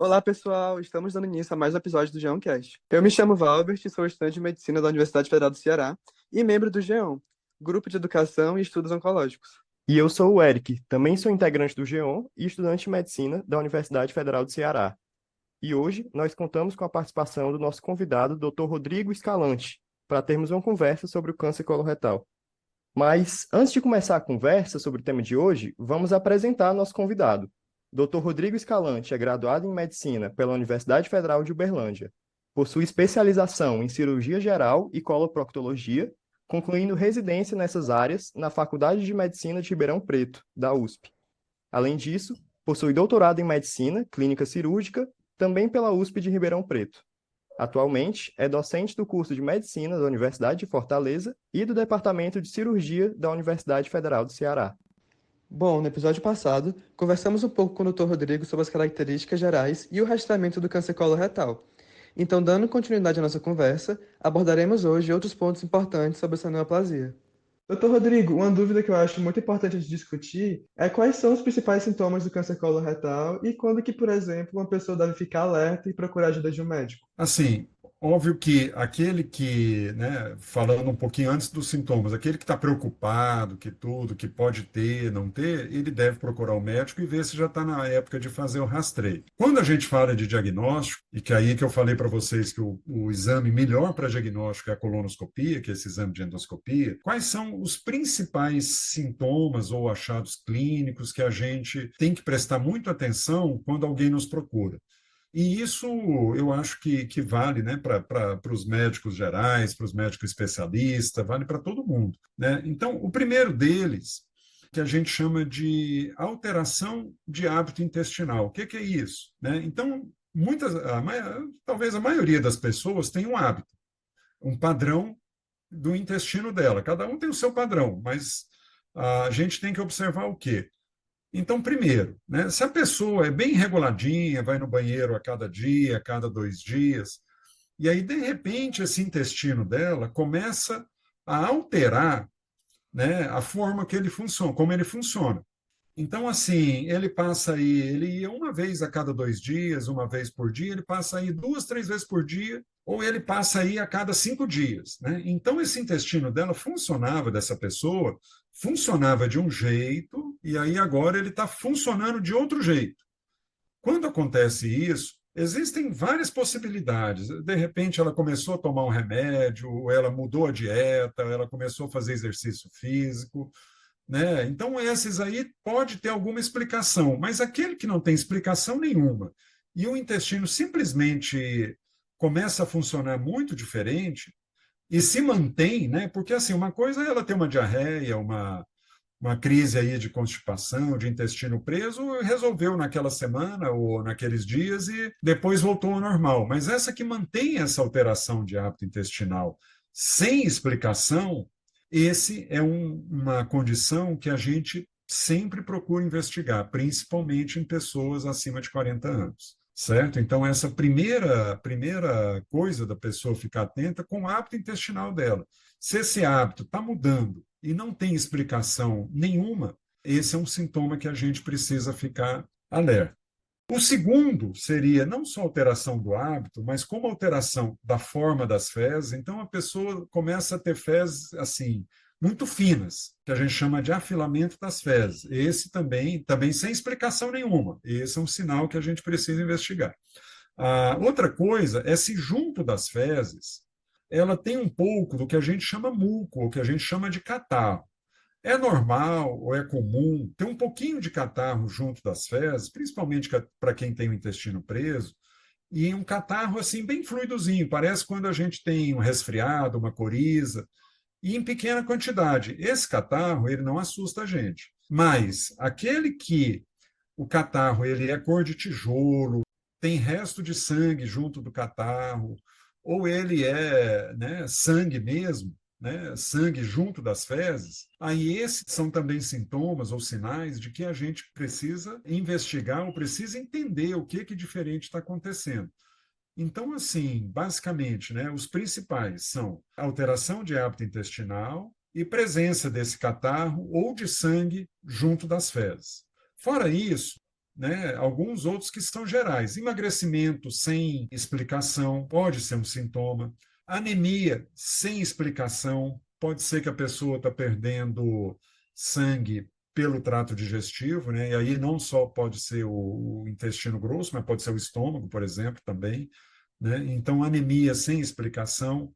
Olá, pessoal! Estamos dando início a mais um episódio do Geoncast. Eu me chamo Valbert, sou estudante de medicina da Universidade Federal do Ceará e membro do GEON, Grupo de Educação e Estudos Oncológicos. E eu sou o Eric, também sou integrante do GEON e estudante de medicina da Universidade Federal do Ceará. E hoje nós contamos com a participação do nosso convidado, Dr. Rodrigo Escalante, para termos uma conversa sobre o câncer coloretal. Mas antes de começar a conversa sobre o tema de hoje, vamos apresentar nosso convidado. Dr. Rodrigo Escalante é graduado em medicina pela Universidade Federal de Uberlândia. Possui especialização em cirurgia geral e coloproctologia, concluindo residência nessas áreas na Faculdade de Medicina de Ribeirão Preto, da USP. Além disso, possui doutorado em medicina clínica cirúrgica, também pela USP de Ribeirão Preto. Atualmente, é docente do curso de Medicina da Universidade de Fortaleza e do Departamento de Cirurgia da Universidade Federal do Ceará. Bom, no episódio passado, conversamos um pouco com o Dr. Rodrigo sobre as características gerais e o rastreamento do câncer coloretal. Então, dando continuidade à nossa conversa, abordaremos hoje outros pontos importantes sobre essa neoplasia. Doutor Rodrigo, uma dúvida que eu acho muito importante de discutir é quais são os principais sintomas do câncer coloretal e quando que, por exemplo, uma pessoa deve ficar alerta e procurar ajuda de um médico. Assim, óbvio que aquele que, né, falando um pouquinho antes dos sintomas, aquele que está preocupado, que tudo, que pode ter, não ter, ele deve procurar o médico e ver se já está na época de fazer o rastreio. Quando a gente fala de diagnóstico, e que aí que eu falei para vocês que o exame melhor para diagnóstico é a colonoscopia, que é esse exame de endoscopia, quais são os principais sintomas ou achados clínicos que a gente tem que prestar muito atenção quando alguém nos procura? E isso eu acho que vale, né, para os médicos gerais, para os médicos especialistas, vale para todo mundo, né? Então, o primeiro deles, que a gente chama de alteração de hábito intestinal. O que é isso? Né? Então, talvez a maioria das pessoas tem um hábito, um padrão do intestino dela. Cada um tem o seu padrão, mas a gente tem que observar o quê? Então, primeiro, né, se a pessoa é bem reguladinha, vai no banheiro a cada dia, a cada 2 dias, e aí, de repente, esse intestino dela começa a alterar, né, a forma que ele funciona, como ele funciona. Então, assim, ele passa aí, ele ia uma vez a cada 2 dias, uma vez por dia, ele passa aí 2, 3 vezes por dia, ou ele passa aí a cada 5 dias, né? Então, esse intestino dela funcionava, dessa pessoa, funcionava de um jeito, e aí agora ele está funcionando de outro jeito. Quando acontece isso, existem várias possibilidades. De repente, ela começou a tomar um remédio, ou ela mudou a dieta, ela começou a fazer exercício físico, né? Então, esses aí pode ter alguma explicação, mas aquele que não tem explicação nenhuma e o intestino simplesmente começa a funcionar muito diferente e se mantém, né? Porque assim, uma coisa é ela ter uma diarreia, uma crise aí de constipação, de intestino preso, resolveu naquela semana ou naqueles dias e depois voltou ao normal. Mas essa que mantém essa alteração de hábito intestinal sem explicação, esse é uma condição que a gente sempre procura investigar, principalmente em pessoas acima de 40 anos. Certo? Então, essa primeira coisa da pessoa ficar atenta com o hábito intestinal dela. Se esse hábito está mudando e não tem explicação nenhuma, esse é um sintoma que a gente precisa ficar alerta. O segundo seria não só alteração do hábito, mas como alteração da forma das fezes. Então, a pessoa começa a ter fezes assim, muito finas, que a gente chama de afilamento das fezes. Esse também sem explicação nenhuma. Esse é um sinal que a gente precisa investigar. A outra coisa é se junto das fezes ela tem um pouco do que a gente chama muco, ou que a gente chama de catarro. É normal ou é comum ter um pouquinho de catarro junto das fezes, principalmente para quem tem o intestino preso, e um catarro assim bem fluidozinho, parece quando a gente tem um resfriado, uma coriza, e em pequena quantidade. Esse catarro, ele não assusta a gente. Mas aquele que o catarro ele é cor de tijolo, tem resto de sangue junto do catarro, ou ele é, né, sangue mesmo, né, sangue junto das fezes, aí esses são também sintomas ou sinais de que a gente precisa investigar ou precisa entender o que diferente está acontecendo. Então, assim, basicamente, né, os principais são alteração de hábito intestinal e presença desse catarro ou de sangue junto das fezes. Fora isso, né, alguns outros que são gerais. Emagrecimento sem explicação pode ser um sintoma. Anemia sem explicação, pode ser que a pessoa está perdendo sangue pelo trato digestivo, né? E aí não só pode ser o intestino grosso, mas pode ser o estômago, por exemplo, também, né? Então, anemia sem explicação.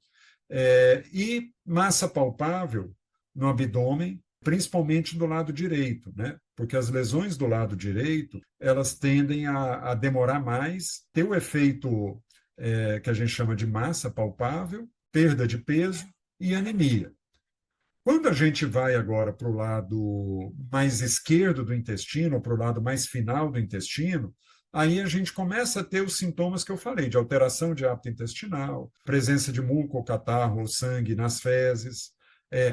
E massa palpável no abdômen, principalmente do lado direito, né? Porque as lesões do lado direito, elas tendem a demorar mais, ter o efeito que a gente chama de massa palpável, perda de peso e anemia. Quando a gente vai agora para o lado mais esquerdo do intestino, para o lado mais final do intestino, aí a gente começa a ter os sintomas que eu falei, de alteração de hábito intestinal, presença de muco ou catarro ou sangue nas fezes,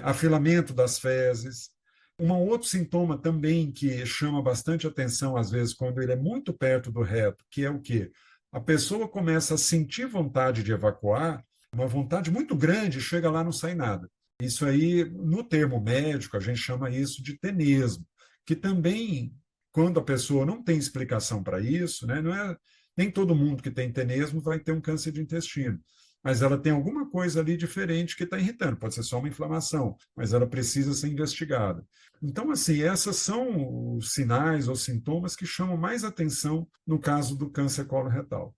afilamento das fezes. Um outro sintoma também que chama bastante atenção, às vezes, quando ele é muito perto do reto, que é o quê? A pessoa começa a sentir vontade de evacuar, uma vontade muito grande, chega lá, não sai nada. Isso aí, no termo médico, a gente chama isso de tenesmo, que também, quando a pessoa não tem explicação para isso, né, não é nem todo mundo que tem tenesmo vai ter um câncer de intestino, mas ela tem alguma coisa ali diferente que está irritando, pode ser só uma inflamação, mas ela precisa ser investigada. Então, assim, essas são os sinais ou sintomas que chamam mais atenção no caso do câncer coloretal.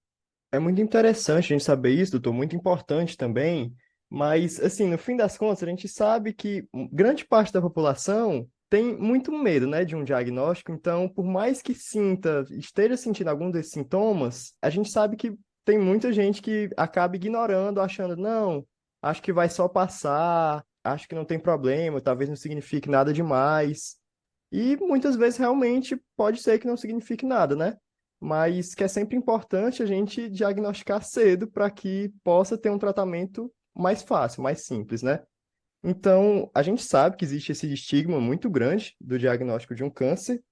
É muito interessante a gente saber isso, doutor, muito importante também, mas, assim, no fim das contas, a gente sabe que grande parte da população tem muito medo, né, de um diagnóstico, então, por mais que esteja sentindo algum desses sintomas, a gente sabe que tem muita gente que acaba ignorando, achando, não, acho que vai só passar, acho que não tem problema, talvez não signifique nada demais, e muitas vezes realmente pode ser que não signifique nada, né? Mas que é sempre importante a gente diagnosticar cedo para que possa ter um tratamento mais fácil, mais simples, né? Então, a gente sabe que existe esse estigma muito grande do diagnóstico de um câncer,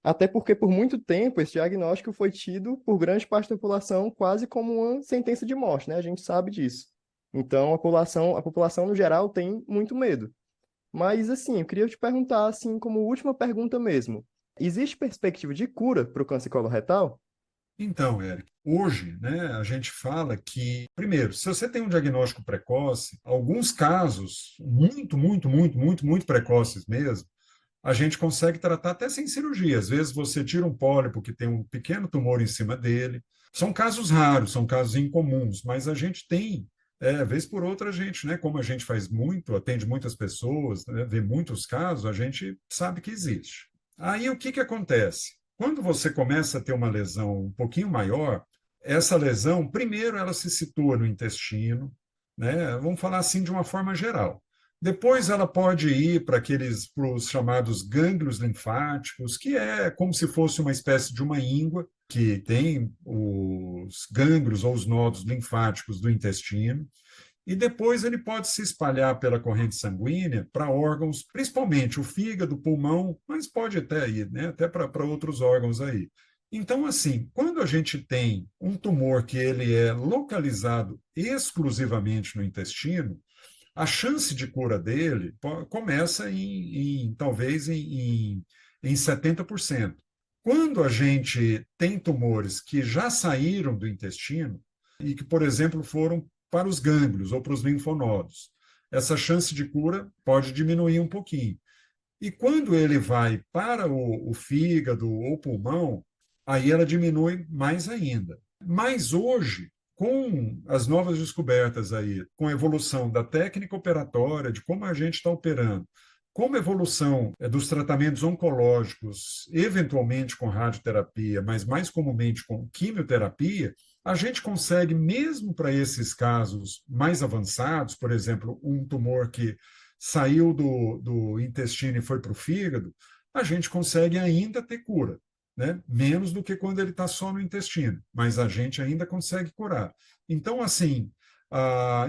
até porque por muito tempo esse diagnóstico foi tido por grande parte da população quase como uma sentença de morte, né? A gente sabe disso. Então, a população no geral tem muito medo. Mas, assim, eu queria te perguntar, assim, como última pergunta mesmo, existe perspectiva de cura para o câncer coloretal? Então, Eric, hoje, né, a gente fala que, primeiro, se você tem um diagnóstico precoce, alguns casos, muito precoces mesmo, a gente consegue tratar até sem cirurgia. Às vezes você tira um pólipo que tem um pequeno tumor em cima dele. São casos raros, são casos incomuns, mas a gente tem, vez por outra, a gente, né, como a gente faz muito, atende muitas pessoas, né, vê muitos casos, a gente sabe que existe. Aí o que acontece? Quando você começa a ter uma lesão um pouquinho maior, essa lesão, primeiro, ela se situa no intestino, né? Vamos falar assim de uma forma geral. Depois ela pode ir para os chamados gânglios linfáticos, que é como se fosse uma espécie de uma íngua, que tem os gânglios ou os nodos linfáticos do intestino. E depois ele pode se espalhar pela corrente sanguínea para órgãos, principalmente o fígado, o pulmão, mas pode até ir, né, até para outros órgãos aí. Então, assim, quando a gente tem um tumor que ele é localizado exclusivamente no intestino, a chance de cura dele começa talvez em 70%. Quando a gente tem tumores que já saíram do intestino e que, por exemplo, foram para os gânglios ou para os linfonodos, essa chance de cura pode diminuir um pouquinho. E quando ele vai para o fígado ou pulmão, aí ela diminui mais ainda. Mas hoje, com as novas descobertas aí, com a evolução da técnica operatória, de como a gente está operando, como a evolução dos tratamentos oncológicos, eventualmente com radioterapia, mas mais comumente com quimioterapia, a gente consegue, mesmo para esses casos mais avançados, por exemplo, um tumor que saiu do intestino e foi para o fígado, a gente consegue ainda ter cura, né? Menos do que quando ele está só no intestino, mas a gente ainda consegue curar. Então, assim,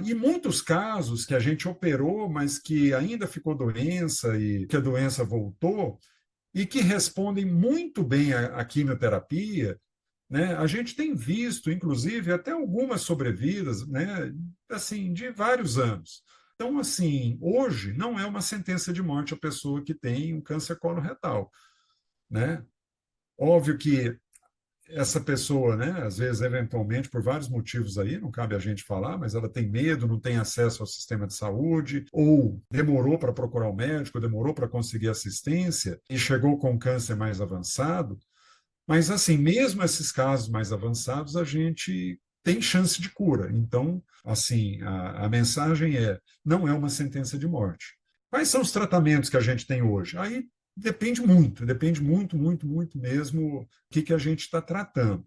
e muitos casos que a gente operou, mas que ainda ficou doença e que a doença voltou, e que respondem muito bem à quimioterapia, né? A gente tem visto, inclusive, até algumas sobrevidas, né, assim, de vários anos. Então, assim, hoje não é uma sentença de morte a pessoa que tem um câncer coloretal, né? Óbvio que essa pessoa, né, às vezes, eventualmente, por vários motivos aí, não cabe a gente falar, mas ela tem medo, não tem acesso ao sistema de saúde, ou demorou para procurar o médico, demorou para conseguir assistência e chegou com câncer mais avançado. Mas, assim, mesmo esses casos mais avançados, a gente tem chance de cura. Então, assim, a mensagem é: não é uma sentença de morte. Quais são os tratamentos que a gente tem hoje? Aí depende muito, muito, muito mesmo o que a gente está tratando.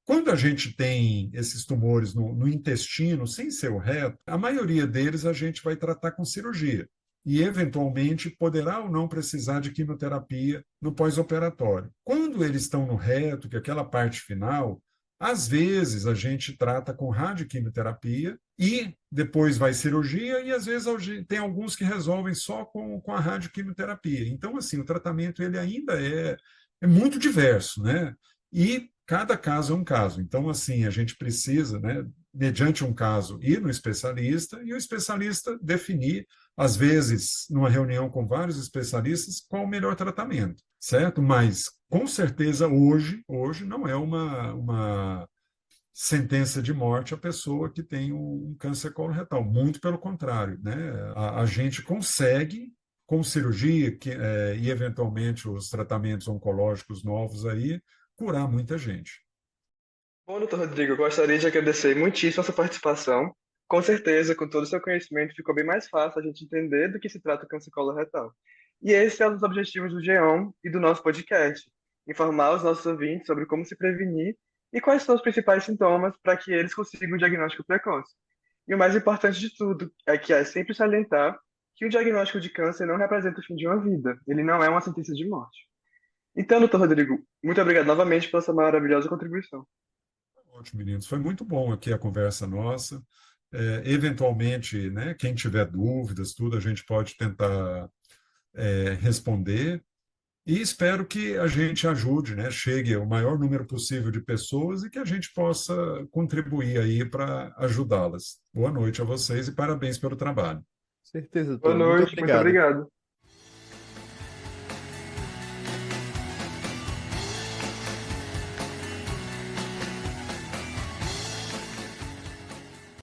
Quando a gente tem esses tumores no intestino, sem ser o reto, a maioria deles a gente vai tratar com cirurgia. E, eventualmente, poderá ou não precisar de quimioterapia no pós-operatório. Quando eles estão no reto, que é aquela parte final, às vezes a gente trata com radioquimioterapia e depois vai cirurgia, e às vezes tem alguns que resolvem só com a radioquimioterapia. Então, assim, o tratamento ele ainda é muito diverso, né? E cada caso é um caso. Então, assim, a gente precisa, né, mediante um caso, ir no especialista e o especialista definir, às vezes, numa reunião com vários especialistas, qual o melhor tratamento, certo? Mas, com certeza, hoje não é uma sentença de morte a pessoa que tem um câncer coloretal. Muito pelo contrário, né? A gente consegue, com cirurgia e, eventualmente, os tratamentos oncológicos novos aí, curar muita gente. Bom, doutor Rodrigo, eu gostaria de agradecer muitíssimo a sua participação. Com certeza, com todo o seu conhecimento, ficou bem mais fácil a gente entender do que se trata o câncer coloretal. E esse é um dos objetivos do GEON e do nosso podcast: informar os nossos ouvintes sobre como se prevenir e quais são os principais sintomas para que eles consigam um diagnóstico precoce. E o mais importante de tudo é que é sempre salientar que o diagnóstico de câncer não representa o fim de uma vida, ele não é uma sentença de morte. Então, doutor Rodrigo, muito obrigado novamente pela sua maravilhosa contribuição. Ótimo, meninos. Foi muito bom aqui a conversa nossa. Eventualmente, né, quem tiver dúvidas, tudo, a gente pode tentar responder. E espero que a gente ajude, né, chegue o maior número possível de pessoas e que a gente possa contribuir aí para ajudá-las. Boa noite a vocês e parabéns pelo trabalho. Certeza, Boa doutor. Muito noite, muito obrigado. obrigado.